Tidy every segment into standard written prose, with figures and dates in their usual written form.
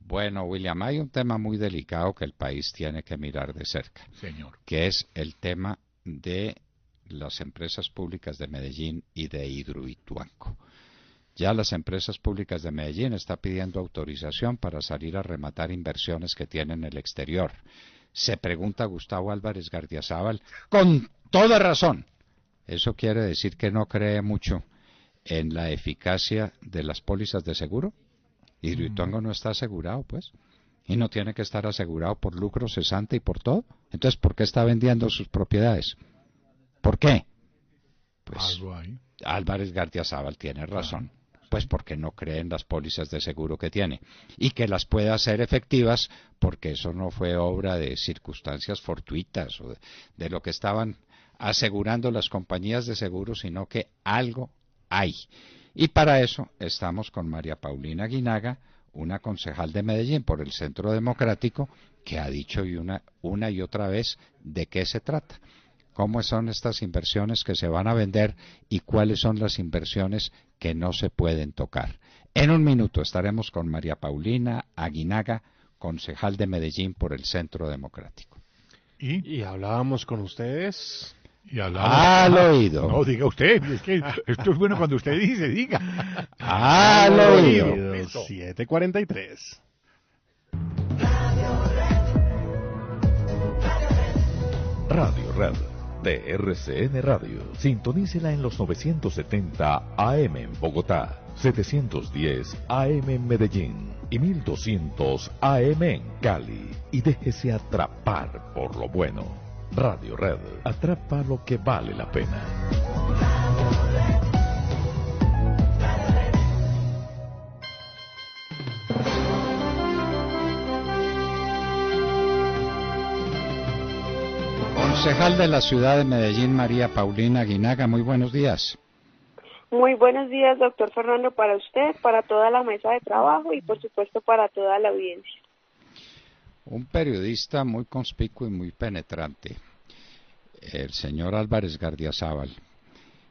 Bueno, William, hay un tema muy delicado que el país tiene que mirar de cerca, Señor. que es el tema de las empresas públicas de Medellín y de Hidroituango. Ya las empresas públicas de Medellín están pidiendo autorización para salir a rematar inversiones que tienen en el exterior. Se pregunta Gustavo Álvarez Gardiazabal, con toda razón. ¿Eso quiere decir que no cree mucho en la eficacia de las pólizas de seguro? Hidroituango no está asegurado, pues, y no tiene que estar asegurado por lucro cesante y por todo. Entonces, ¿por qué está vendiendo sus propiedades? ¿Por qué? Pues Algo ahí. Álvarez Gardiazabal tiene razón. Claro. Pues porque no cree en las pólizas de seguro que tiene y que las pueda hacer efectivas, porque eso no fue obra de circunstancias fortuitas o de lo que estaban asegurando las compañías de seguro, sino que algo hay. Y para eso estamos con María Paulina Guinaga, una concejal de Medellín por el Centro Democrático, que ha dicho una y otra vez de qué se trata. ¿Cómo son estas inversiones que se van a vender y cuáles son las inversiones que no se pueden tocar? En un minuto estaremos con María Paulina Aguinaga, concejal de Medellín por el Centro Democrático. Y hablábamos con ustedes. Y hablamos. Al oído. No, diga usted. Es que esto es bueno cuando usted diga. Al oído. 7:43. Radio Red de RCN Radio. Sintonícela en los 970 AM en Bogotá, 710 AM en Medellín y 1200 AM en Cali. Y déjese atrapar por lo bueno. Radio Red, atrapa lo que vale la pena. Concejal de la ciudad de Medellín, María Paulina Aguinaga, muy buenos días. Muy buenos días, doctor Fernando, para usted, para toda la mesa de trabajo y por supuesto para toda la audiencia. Un periodista muy conspicuo y muy penetrante, el señor Álvarez Gardiazabal,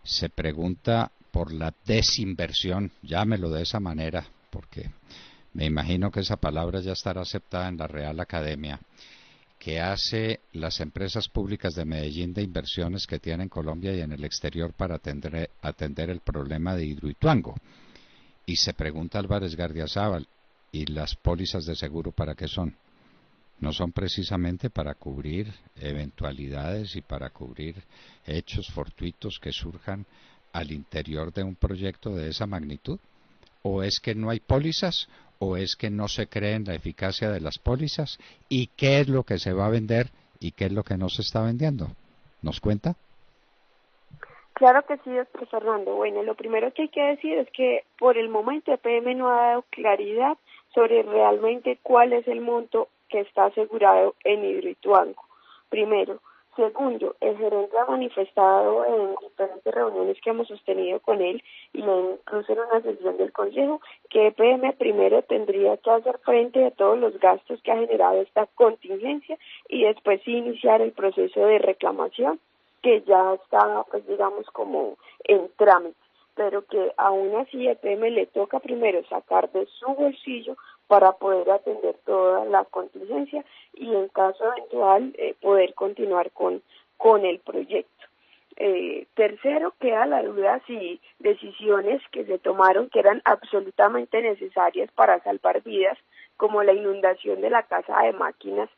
se pregunta por la desinversión, llámelo de esa manera, porque me imagino que esa palabra ya estará aceptada en la Real Academia, que hace las empresas públicas de Medellín de inversiones que tiene en Colombia y en el exterior para atender el problema de Hidroituango. Y se pregunta Álvarez Gardiazabal, ¿y las pólizas de seguro para qué son? ¿No son precisamente para cubrir eventualidades y para cubrir hechos fortuitos que surjan al interior de un proyecto de esa magnitud? ¿O es que no hay pólizas? ¿O es que no se cree en la eficacia de las pólizas? ¿Y qué es lo que se va a vender y qué es lo que no se está vendiendo? ¿Nos cuenta? Claro que sí, doctor Fernando. Bueno, lo primero que hay que decir es que por el momento EPM no ha dado claridad sobre realmente cuál es el monto que está asegurado en Hidroituango. Primero. Segundo, el gerente ha manifestado en diferentes reuniones que hemos sostenido con él y incluso en una sesión del Consejo que EPM primero tendría que hacer frente a todos los gastos que ha generado esta contingencia y después sí iniciar el proceso de reclamación que ya está, pues digamos, como en trámite, pero que aún así EPM le toca primero sacar de su bolsillo para poder atender toda la contingencia y en caso eventual poder continuar con el proyecto. Tercero, queda la duda si decisiones que se tomaron que eran absolutamente necesarias para salvar vidas, como la inundación de la casa de máquinas,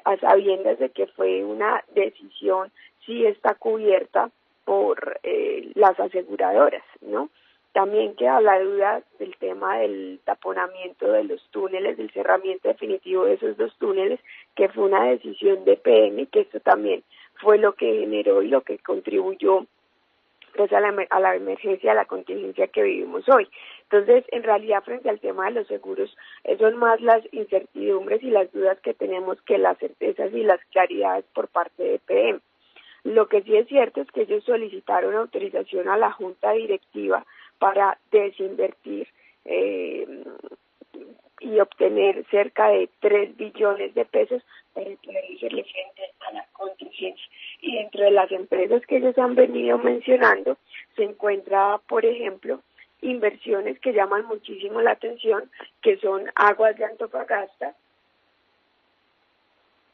a sabiendas de que fue una decisión, sí está cubierta por las aseguradoras, ¿no? También queda la duda del tema del taponamiento de los túneles, del cerramiento definitivo de esos dos túneles, que fue una decisión de PM, que esto también fue lo que generó y lo que contribuyó pues a la emergencia, a la contingencia que vivimos hoy. Entonces, en realidad, frente al tema de los seguros, son más las incertidumbres y las dudas que tenemos que las certezas y las claridades por parte de PM. Lo que sí es cierto es que ellos solicitaron autorización a la Junta Directiva para desinvertir y obtener cerca de 3 billones de pesos para poder hacerle frente a la contingencia. Y dentro de las empresas que ellos han venido mencionando se encuentra, por ejemplo, inversiones que llaman muchísimo la atención, que son Aguas de Antofagasta,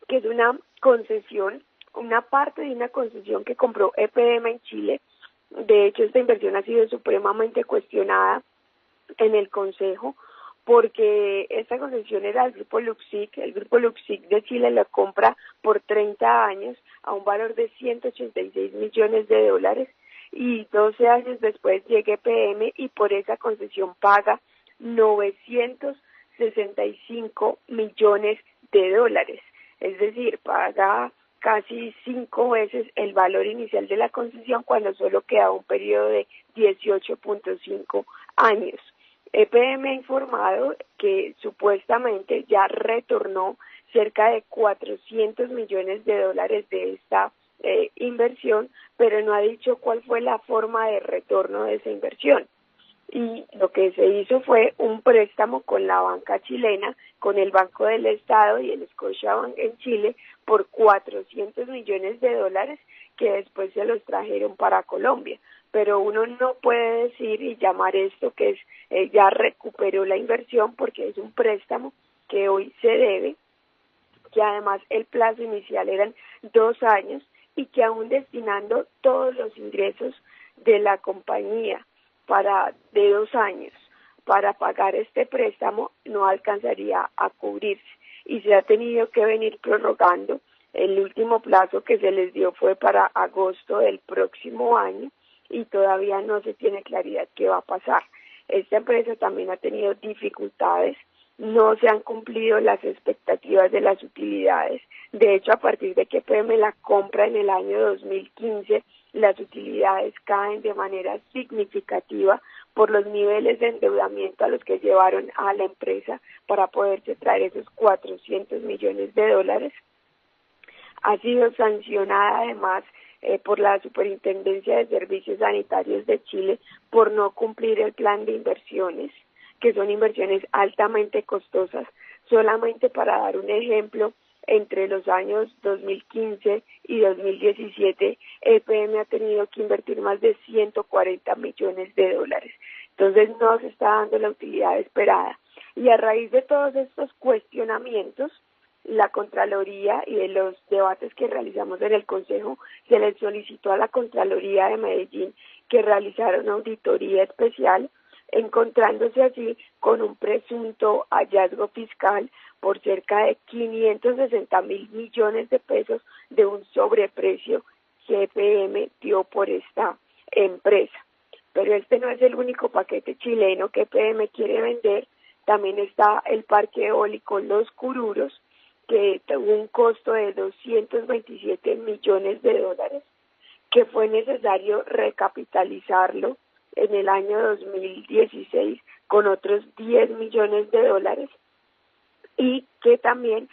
que es una concesión, una parte de una concesión que compró EPM en Chile. De hecho, esta inversión ha sido supremamente cuestionada en el Consejo, porque esta concesión era del Grupo Luxic. El Grupo Luxic de Chile la compra por 30 años a un valor de 186 millones de dólares, y 12 años después llega EPM y por esa concesión paga 965 millones de dólares. Es decir, paga casi 5 veces el valor inicial de la concesión cuando solo queda un periodo de 18.5 años. EPM ha informado que supuestamente ya retornó cerca de 400 millones de dólares de esta inversión, pero no ha dicho cuál fue la forma de retorno de esa inversión. Y lo que se hizo fue un préstamo con la banca chilena, con el Banco del Estado y el Scotiabank en Chile por 400 millones de dólares que después se los trajeron para Colombia. Pero uno no puede decir y llamar esto que es ya recuperó la inversión, porque es un préstamo que hoy se debe, que además el plazo inicial eran 2 años y que aún destinando todos los ingresos de la compañía de 2 años para pagar este préstamo no alcanzaría a cubrirse y se ha tenido que venir prorrogando. El último plazo que se les dio fue para agosto del próximo año y todavía no se tiene claridad qué va a pasar. Esta empresa también ha tenido dificultades, no se han cumplido las expectativas de las utilidades. De hecho, a partir de que EPM la compra en el año 2015, las utilidades caen de manera significativa por los niveles de endeudamiento a los que llevaron a la empresa para poderse traer esos 400 millones de dólares. Ha sido sancionada además por la Superintendencia de Servicios Sanitarios de Chile por no cumplir el plan de inversiones, que son inversiones altamente costosas. Solamente para dar un ejemplo, entre los años 2015 y 2017, EPM ha tenido que invertir más de 140 millones de dólares. Entonces no se está dando la utilidad esperada. Y a raíz de todos estos cuestionamientos, la Contraloría y de los debates que realizamos en el Consejo, se les solicitó a la Contraloría de Medellín que realizara una auditoría especial, encontrándose así con un presunto hallazgo fiscal por cerca de 560.000 millones de pesos de un sobreprecio que EPM dio por esta empresa. Pero este no es el único paquete chileno que EPM quiere vender. También está el parque eólico Los Cururos, que tuvo un costo de 227 millones de dólares, que fue necesario recapitalizarlo en el año 2016 con otros 10 millones de dólares, y que también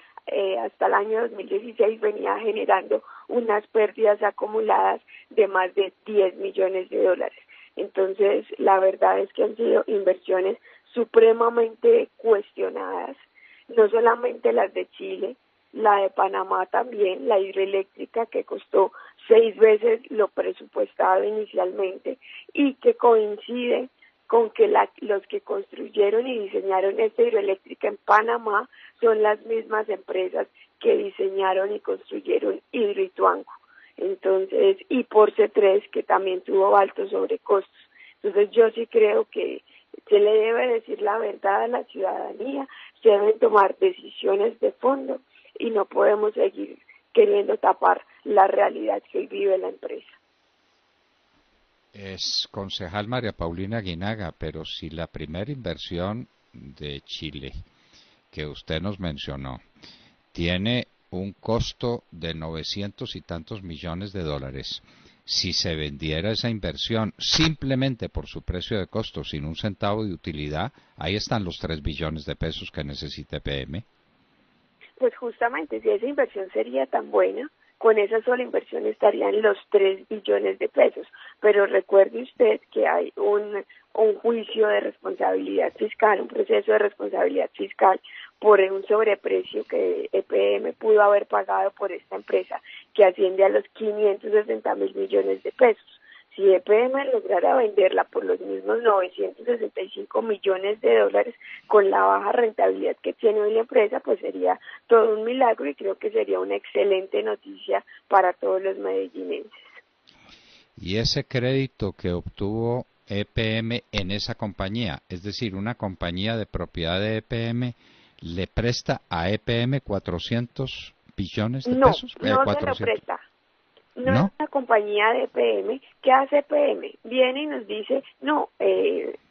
hasta el año 2016 venía generando unas pérdidas acumuladas de más de 10 millones de dólares. Entonces, la verdad es que han sido inversiones supremamente cuestionadas, no solamente las de Chile, la de Panamá también, la hidroeléctrica, que costó 6 veces lo presupuestado inicialmente y que coincide con que los que construyeron y diseñaron esta hidroeléctrica en Panamá son las mismas empresas que diseñaron y construyeron Hidroituango. Entonces, y Porce 3, que también tuvo altos sobrecostos. Entonces, yo sí creo que se le debe decir la verdad a la ciudadanía, se deben tomar decisiones de fondo y no podemos seguir queriendo tapar la realidad que vive la empresa. Es concejal María Paulina Aguinaga, pero si la primera inversión de Chile que usted nos mencionó tiene un costo de 900 y tantos millones de dólares, si se vendiera esa inversión simplemente por su precio de costo, sin un centavo de utilidad, ahí están los 3 billones de pesos que necesita EPM. Pues justamente, si esa inversión sería tan buena, con esa sola inversión estarían los 3 billones de pesos. Pero recuerde usted que hay un juicio de responsabilidad fiscal, un proceso de responsabilidad fiscal por un sobreprecio que EPM pudo haber pagado por esta empresa, que asciende a los 560.000 millones de pesos. si EPM lograra venderla por los mismos 965 millones de dólares con la baja rentabilidad que tiene hoy la empresa, pues sería todo un milagro y creo que sería una excelente noticia para todos los medellinenses. Y ese crédito que obtuvo EPM en esa compañía, es decir, una compañía de propiedad de EPM, ¿le presta a EPM 400 billones de pesos? No, 400. Se lo presta. No ¿No? es una compañía de EPM. ¿Qué hace EPM? Viene y nos dice,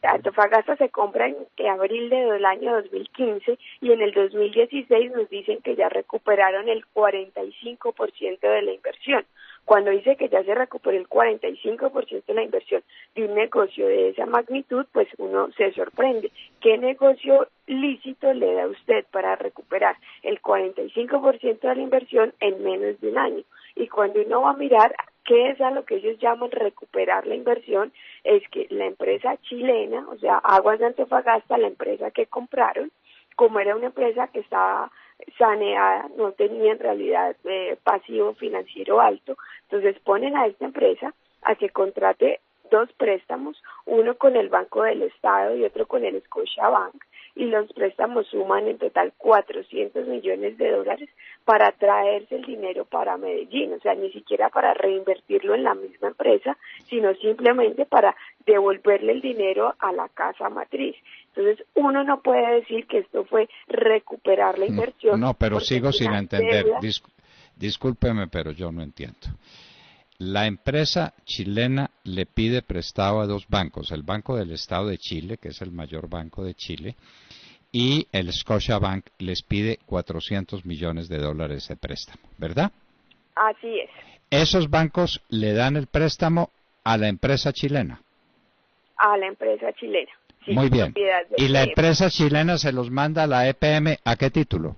Antofagasta se compra en abril del año 2015 y en el 2016 nos dicen que ya recuperaron el 45% de la inversión. Cuando dice que ya se recuperó el 45% de la inversión de un negocio de esa magnitud, pues uno se sorprende. ¿Qué negocio lícito le da a usted para recuperar el 45% de la inversión en menos de un año? Y cuando uno va a mirar qué es a lo que ellos llaman recuperar la inversión, es que la empresa chilena, o sea, Aguas de Antofagasta, la empresa que compraron, como era una empresa que estaba saneada, no tenía en realidad pasivo financiero alto, entonces ponen a esta empresa a que contrate 2 préstamos, uno con el Banco del Estado y otro con el Scotiabank, y los préstamos suman en total 400 millones de dólares para traerse el dinero para Medellín, o sea, ni siquiera para reinvertirlo en la misma empresa, sino simplemente para devolverle el dinero a la casa matriz. Entonces, uno no puede decir que esto fue recuperar la inversión. No, pero sigo sin entender. Discúlpeme, pero yo no entiendo. La empresa chilena le pide prestado a 2 bancos, el Banco del Estado de Chile, que es el mayor banco de Chile, y el Scotiabank les pide 400 millones de dólares de préstamo, ¿verdad? Así es. Esos bancos le dan el préstamo a la empresa chilena. A la empresa chilena. Sí, muy bien. ¿Y la empresa chilena se los manda a la EPM a qué título?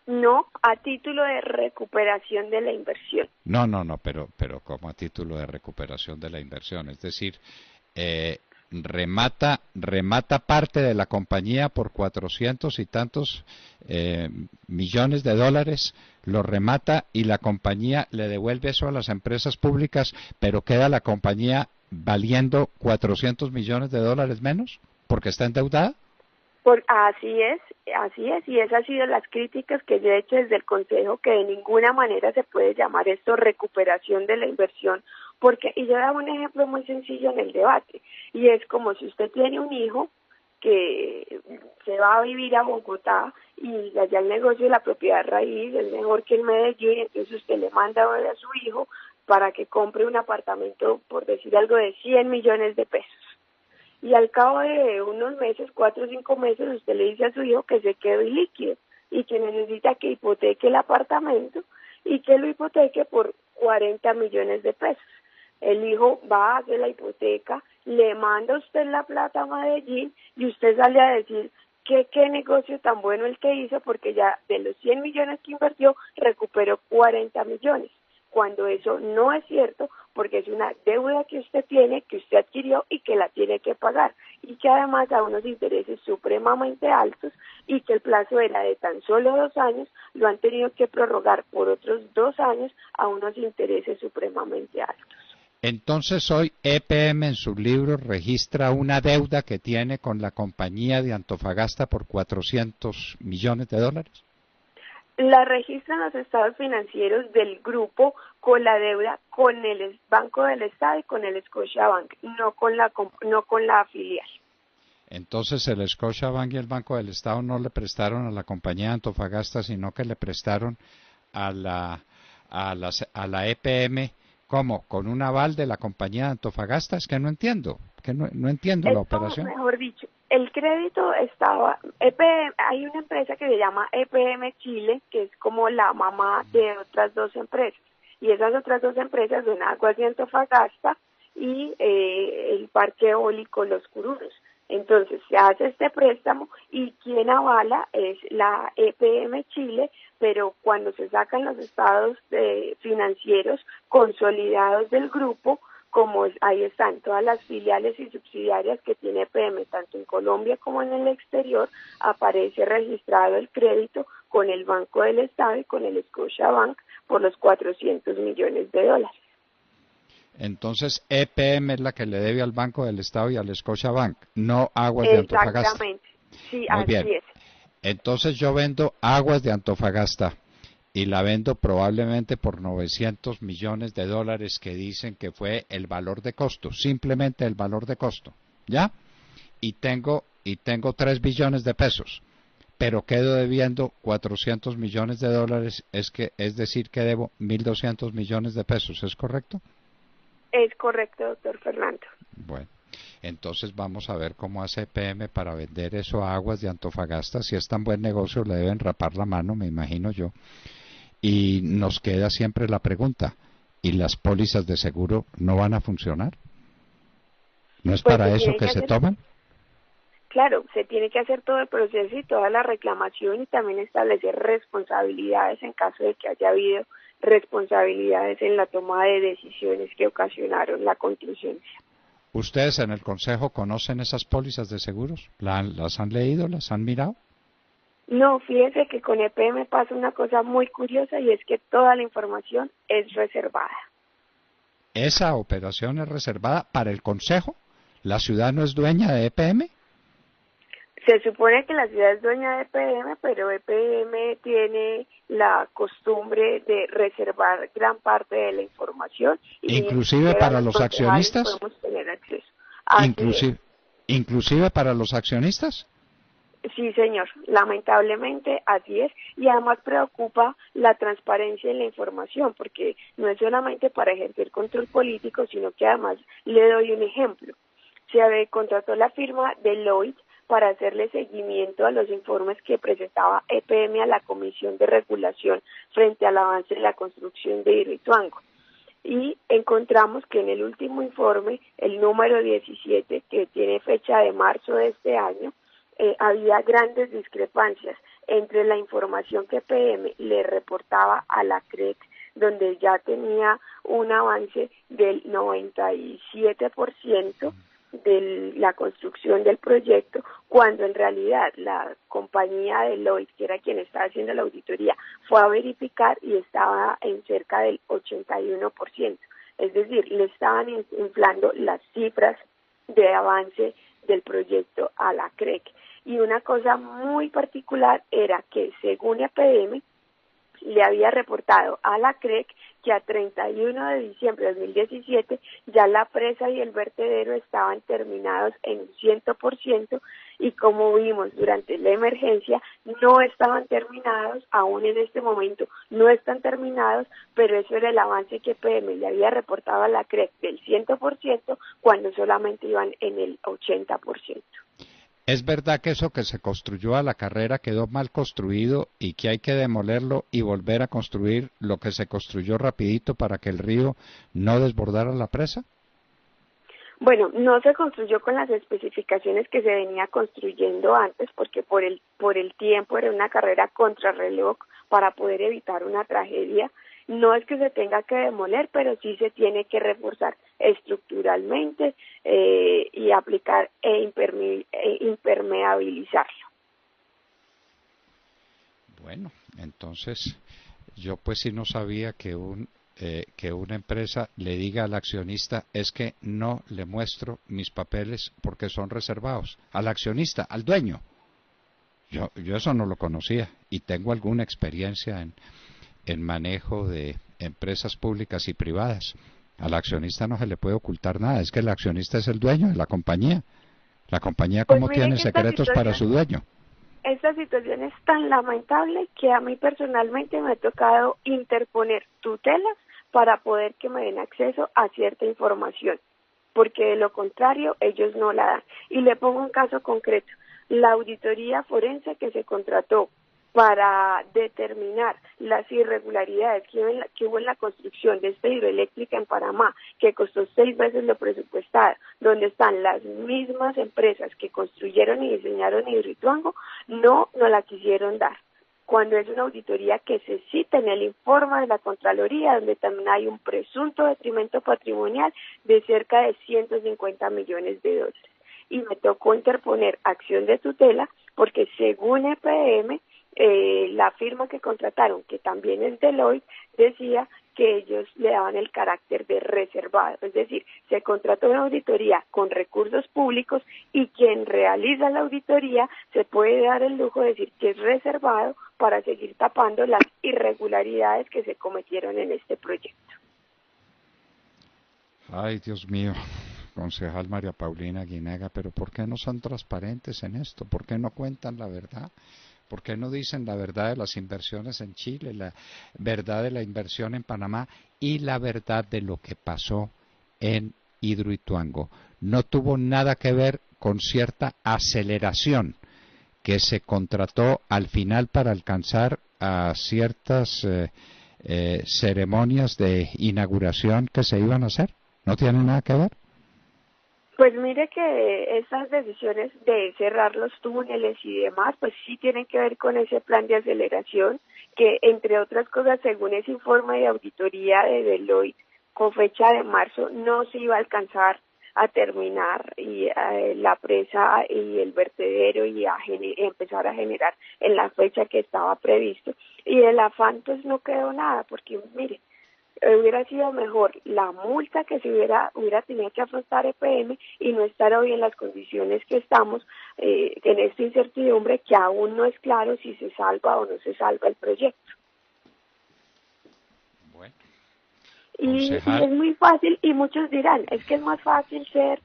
No, a título de recuperación de la inversión. No, pero como a título de recuperación de la inversión, es decir, remata parte de la compañía por 400 y tantos millones de dólares, lo remata y la compañía le devuelve eso a las empresas públicas, pero queda la compañía valiendo 400 millones de dólares menos porque está endeudada. Así es, y esas han sido las críticas que yo he hecho desde el Consejo, que de ninguna manera se puede llamar esto recuperación de la inversión, porque, y yo daba un ejemplo muy sencillo en el debate, y es como si usted tiene un hijo que se va a vivir a Bogotá y allá el negocio de la propiedad raíz es mejor que en Medellín, entonces usted le manda a su hijo para que compre un apartamento, por decir algo, de 100 millones de pesos. Y al cabo de unos meses, 4 o 5 meses, usted le dice a su hijo que se quedó ilíquido y que necesita que hipoteque el apartamento y que lo hipoteque por 40 millones de pesos. El hijo va a hacer la hipoteca, le manda a usted la plata a Medellín y usted sale a decir que qué negocio tan bueno el que hizo, porque ya de los 100 millones que invirtió recuperó 40 millones. Cuando eso no es cierto, porque es una deuda que usted tiene, que usted adquirió y que la tiene que pagar, y que además a unos intereses supremamente altos, y que el plazo era de tan solo 2 años, lo han tenido que prorrogar por otros 2 años a unos intereses supremamente altos. Entonces hoy EPM en su libro registra una deuda que tiene con la compañía de Antofagasta por 400 millones de dólares. La registran los estados financieros del grupo con la deuda con el Banco del Estado y con el Scotiabank, no con la filial. Entonces el Scotiabank y el Banco del Estado no le prestaron a la compañía de Antofagasta, sino que le prestaron a la EPM, ¿cómo? ¿Con un aval de la compañía de Antofagasta? Es que no entiendo, no entiendo la operación. Mejor dicho, el crédito estaba, hay una empresa que se llama EPM Chile, que es como la mamá de otras 2 empresas, y esas otras 2 empresas son Aguas de Antofagasta y el Parque Eólico Los Cururos. Entonces se hace este préstamo y quien avala es la EPM Chile, pero cuando se sacan los estados financieros consolidados del grupo, como ahí están todas las filiales y subsidiarias que tiene EPM, tanto en Colombia como en el exterior, aparece registrado el crédito con el Banco del Estado y con el Scotiabank por los 400 millones de dólares. Entonces, EPM es la que le debe al Banco del Estado y al Scotiabank, no Aguas de Antofagasta. Exactamente, sí, Muy así bien. es. Entonces yo vendo Aguas de Antofagasta y la vendo probablemente por 900 millones de dólares que dicen que fue el valor de costo, simplemente el valor de costo, ¿ya? Y tengo 3 billones de pesos, pero quedo debiendo 400 millones de dólares, es decir que debo 1.200 millones de pesos, ¿es correcto? Es correcto, doctor Fernando. Bueno, entonces vamos a ver cómo hace EPM para vender eso a Aguas de Antofagasta. Si es tan buen negocio, le deben rapar la mano, me imagino yo. Y nos queda siempre la pregunta, ¿y las pólizas de seguro no van a funcionar? ¿No es Pues para eso que se toman? Claro, se tiene que hacer todo el proceso y toda la reclamación y también establecer responsabilidades en caso de que haya habido responsabilidades en la toma de decisiones que ocasionaron la contingencia. ¿Ustedes en el Consejo conocen esas pólizas de seguros? ¿Las han leído? ¿Las han mirado? No, fíjese que con EPM pasa una cosa muy curiosa y es que toda la información es reservada. ¿Esa operación es reservada para el Consejo? ¿La ciudad no es dueña de EPM? Se supone que la ciudad es dueña de EPM, pero EPM tiene la costumbre de reservar gran parte de la información. ¿Inclusive para los accionistas? Podemos tener acceso. ¿Inclusive para los accionistas? Sí, señor, lamentablemente así es, y además preocupa la transparencia en la información, porque no es solamente para ejercer control político, sino que además le doy un ejemplo. Se contrató la firma Deloitte para hacerle seguimiento a los informes que presentaba EPM a la Comisión de Regulación frente al avance de la construcción de Hidroituango. Y encontramos que en el último informe, el número 17, que tiene fecha de marzo de este año, había grandes discrepancias entre la información que EPM le reportaba a la CREC, donde ya tenía un avance del 97% de la construcción del proyecto, cuando en realidad la compañía Deloitte, que era quien estaba haciendo la auditoría, fue a verificar y estaba en cerca del 81%. Es decir, le estaban inflando las cifras de avance del proyecto a la CREC. Y una cosa muy particular era que, según EPM, le había reportado a la CREC que a 31 de diciembre de 2017 ya la presa y el vertedero estaban terminados en un 100%, y como vimos durante la emergencia, no estaban terminados, aún en este momento no están terminados, pero eso era el avance que EPM le había reportado a la CREC del 100%, cuando solamente iban en el 80%. ¿Es verdad que eso que se construyó a la carrera quedó mal construido y que hay que demolerlo y volver a construir lo que se construyó rapidito para que el río no desbordara la presa? Bueno, no se construyó con las especificaciones que se venía construyendo antes, porque por el tiempo era una carrera contrarreloj para poder evitar una tragedia. No es que se tenga que demoler, pero sí se tiene que reforzar estructuralmente y aplicar impermeabilizarlo. Bueno, entonces yo pues sí no sabía que una empresa le diga al accionista es que no le muestro mis papeles porque son reservados. Al accionista, al dueño. Yo eso no lo conocía y tengo alguna experiencia en manejo de empresas públicas y privadas. Al accionista no se le puede ocultar nada, es que el accionista es el dueño de la compañía. La compañía como tiene secretos para su dueño. Esta situación es tan lamentable que a mí personalmente me ha tocado interponer tutelas para poder que me den acceso a cierta información, porque de lo contrario ellos no la dan. Y le pongo un caso concreto. La auditoría forense que se contrató para determinar las irregularidades que hubo en la construcción de esta hidroeléctrica en Panamá, que costó 6 veces lo presupuestado, donde están las mismas empresas que construyeron y diseñaron Hidroituango, no la quisieron dar, cuando es una auditoría que se cita en el informe de la Contraloría, donde también hay un presunto detrimento patrimonial de cerca de 150 millones de dólares. Y me tocó interponer acción de tutela porque, según EPM, la firma que contrataron, que también es Deloitte, decía que ellos le daban el carácter de reservado, es decir, se contrató una auditoría con recursos públicos y quien realiza la auditoría se puede dar el lujo de decir que es reservado para seguir tapando las irregularidades que se cometieron en este proyecto. Ay, Dios mío, concejal María Paulina Guinaga, pero ¿por qué no son transparentes en esto? ¿Por qué no cuentan la verdad? ¿Por qué no dicen la verdad de las inversiones en Chile, la verdad de la inversión en Panamá y la verdad de lo que pasó en Hidroituango? No tuvo nada que ver con cierta aceleración que se contrató al final para alcanzar a ciertas ceremonias de inauguración que se iban a hacer. ¿No tiene nada que ver? Pues mire que esas decisiones de cerrar los túneles y demás, pues sí tienen que ver con ese plan de aceleración que, entre otras cosas, según ese informe de auditoría de Deloitte, con fecha de marzo, no se iba a alcanzar a terminar y la presa y el vertedero y empezar a generar en la fecha que estaba previsto. Y del afán pues no quedó nada, porque mire, hubiera sido mejor la multa que se hubiera tenido que afrontar EPM y no estar hoy en las condiciones que estamos, en esta incertidumbre que aún no es claro si se salva o no se salva el proyecto. Bueno, y es muy fácil, y muchos dirán, es que es más fácil ser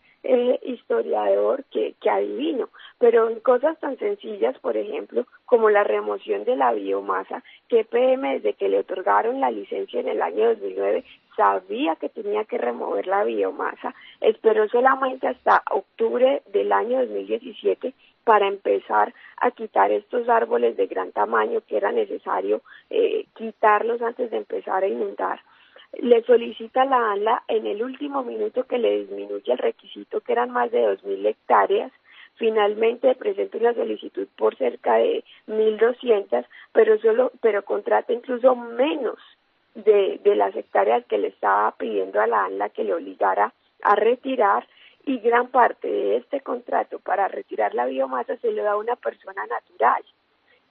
historiador que adivino, pero en cosas tan sencillas, por ejemplo, como la remoción de la biomasa, que EPM desde que le otorgaron la licencia en el año 2009 sabía que tenía que remover la biomasa, esperó solamente hasta octubre del año 2017 para empezar a quitar estos árboles de gran tamaño que era necesario quitarlos antes de empezar a inundar. Le solicita a la ANLA en el último minuto que le disminuye el requisito, que eran más de 2.000 hectáreas. Finalmente presenta una solicitud por cerca de 1.200, pero contrata incluso menos de las hectáreas que le estaba pidiendo a la ANLA que le obligara a retirar, y gran parte de este contrato para retirar la biomasa se le da a una persona natural.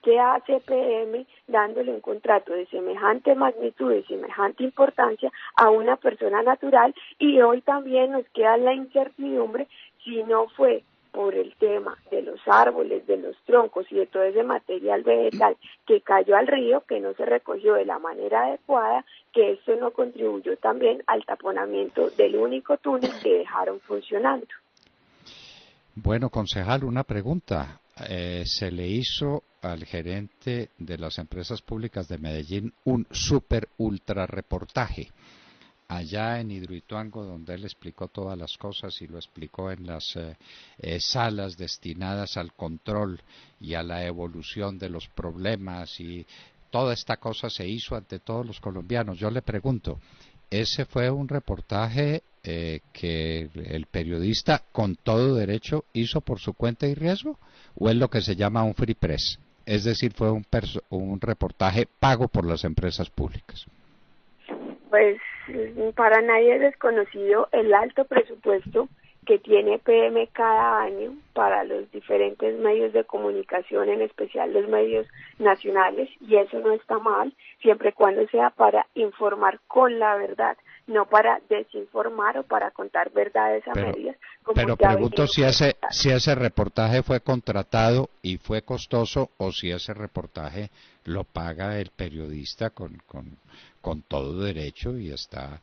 ¿Qué hace EPM dándole un contrato de semejante magnitud, de semejante importancia a una persona natural? Y hoy también nos queda la incertidumbre si no fue por el tema de los árboles, de los troncos y de todo ese material vegetal que cayó al río, que no se recogió de la manera adecuada, que esto no contribuyó también al taponamiento del único túnel que dejaron funcionando. Bueno, concejal, una pregunta. Se le hizo al gerente de las empresas públicas de Medellín un super ultra reportaje allá en Hidroituango, donde él explicó todas las cosas y lo explicó en las salas destinadas al control y a la evolución de los problemas, y toda esta cosa se hizo ante todos los colombianos. Yo le pregunto, ¿ese fue un reportaje que el periodista con todo derecho hizo por su cuenta y riesgo, o es lo que se llama un free press? Es decir, fue un reportaje pago por las empresas públicas. Pues para nadie es desconocido el alto presupuesto que tiene EPM cada año para los diferentes medios de comunicación, en especial los medios nacionales, y eso no está mal, siempre y cuando sea para informar con la verdad, no para desinformar o para contar verdades a medias. Pero pregunto si ese reportaje fue contratado y fue costoso, o si ese reportaje lo paga el periodista con todo derecho y está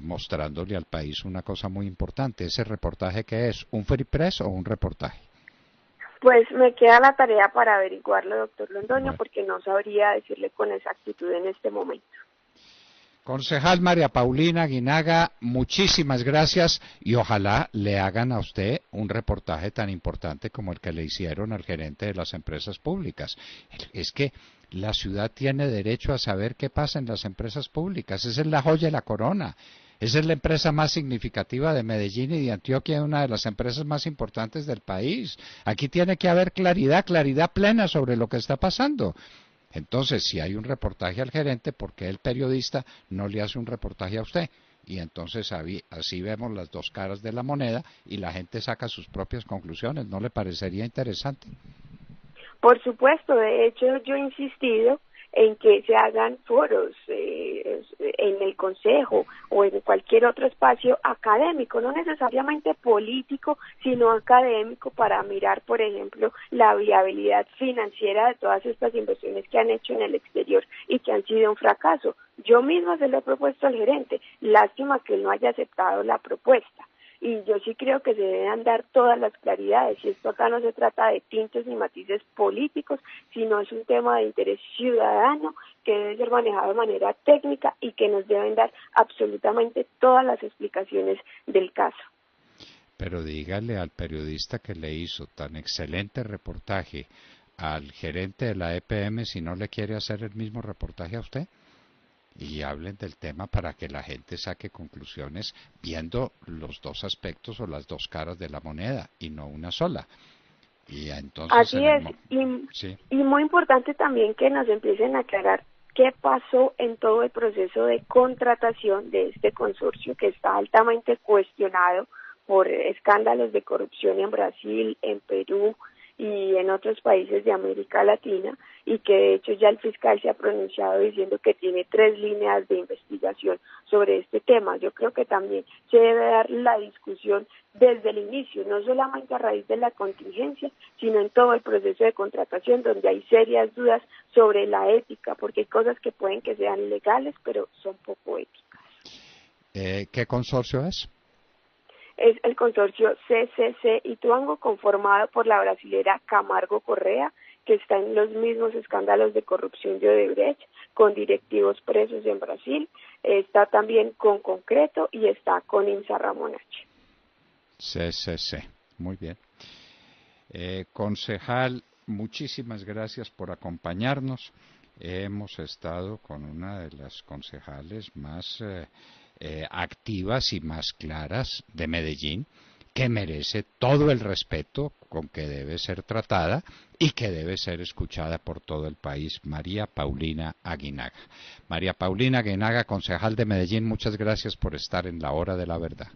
mostrándole al país una cosa muy importante. ¿Ese reportaje qué es? ¿Un free press o un reportaje? Pues me queda la tarea para averiguarlo, doctor Londoño, Bueno, porque no sabría decirle con exactitud en este momento. Concejal María Paulina Guinaga, muchísimas gracias, y ojalá le hagan a usted un reportaje tan importante como el que le hicieron al gerente de las empresas públicas. Es que la ciudad tiene derecho a saber qué pasa en las empresas públicas. Esa es la joya de la corona. Esa es la empresa más significativa de Medellín y de Antioquia, una de las empresas más importantes del país. Aquí tiene que haber claridad plena sobre lo que está pasando. Entonces, si hay un reportaje al gerente, ¿por qué el periodista no le hace un reportaje a usted? Y entonces así vemos las dos caras de la moneda y la gente saca sus propias conclusiones. ¿No le parecería interesante? Por supuesto, de hecho yo he insistido en que se hagan foros en el consejo o en cualquier otro espacio académico, no necesariamente político, sino académico, para mirar, por ejemplo, la viabilidad financiera de todas estas inversiones que han hecho en el exterior y que han sido un fracaso. Yo misma se lo he propuesto al gerente, lástima que él no haya aceptado la propuesta. Y yo sí creo que se deben dar todas las claridades, y esto acá no se trata de tintes ni matices políticos, sino es un tema de interés ciudadano que debe ser manejado de manera técnica y que nos deben dar absolutamente todas las explicaciones del caso. Pero dígale al periodista que le hizo tan excelente reportaje al gerente de la EPM si no le quiere hacer el mismo reportaje a usted. Y hablen del tema para que la gente saque conclusiones viendo los dos aspectos o las dos caras de la moneda y no una sola. Y entonces así es, sí. Y muy importante también que nos empiecen a aclarar qué pasó en todo el proceso de contratación de este consorcio, que está altamente cuestionado por escándalos de corrupción en Brasil, en Perú y en otros países de América Latina, y que de hecho ya el fiscal se ha pronunciado diciendo que tiene 3 líneas de investigación sobre este tema. Yo creo que también se debe dar la discusión desde el inicio, no solamente a raíz de la contingencia, sino en todo el proceso de contratación, donde hay serias dudas sobre la ética, porque hay cosas que pueden que sean legales, pero son poco éticas. ¿Qué consorcio es? Es el consorcio CCC Ituango, conformado por la brasilera Camargo Correa, que está en los mismos escándalos de corrupción de Odebrecht, con directivos presos en Brasil, está también con Concreto y está con INSA Ramón H. CCC, muy bien. Concejal, muchísimas gracias por acompañarnos. Hemos estado con una de las concejales más activas y más claras de Medellín, que merece todo el respeto con que debe ser tratada y que debe ser escuchada por todo el país, María Paulina Aguinaga. María Paulina Aguinaga, concejal de Medellín, muchas gracias por estar en la Hora de la Verdad.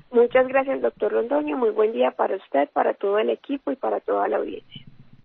Muchas gracias, doctor Londoño. Muy buen día para usted, para todo el equipo y para toda la audiencia.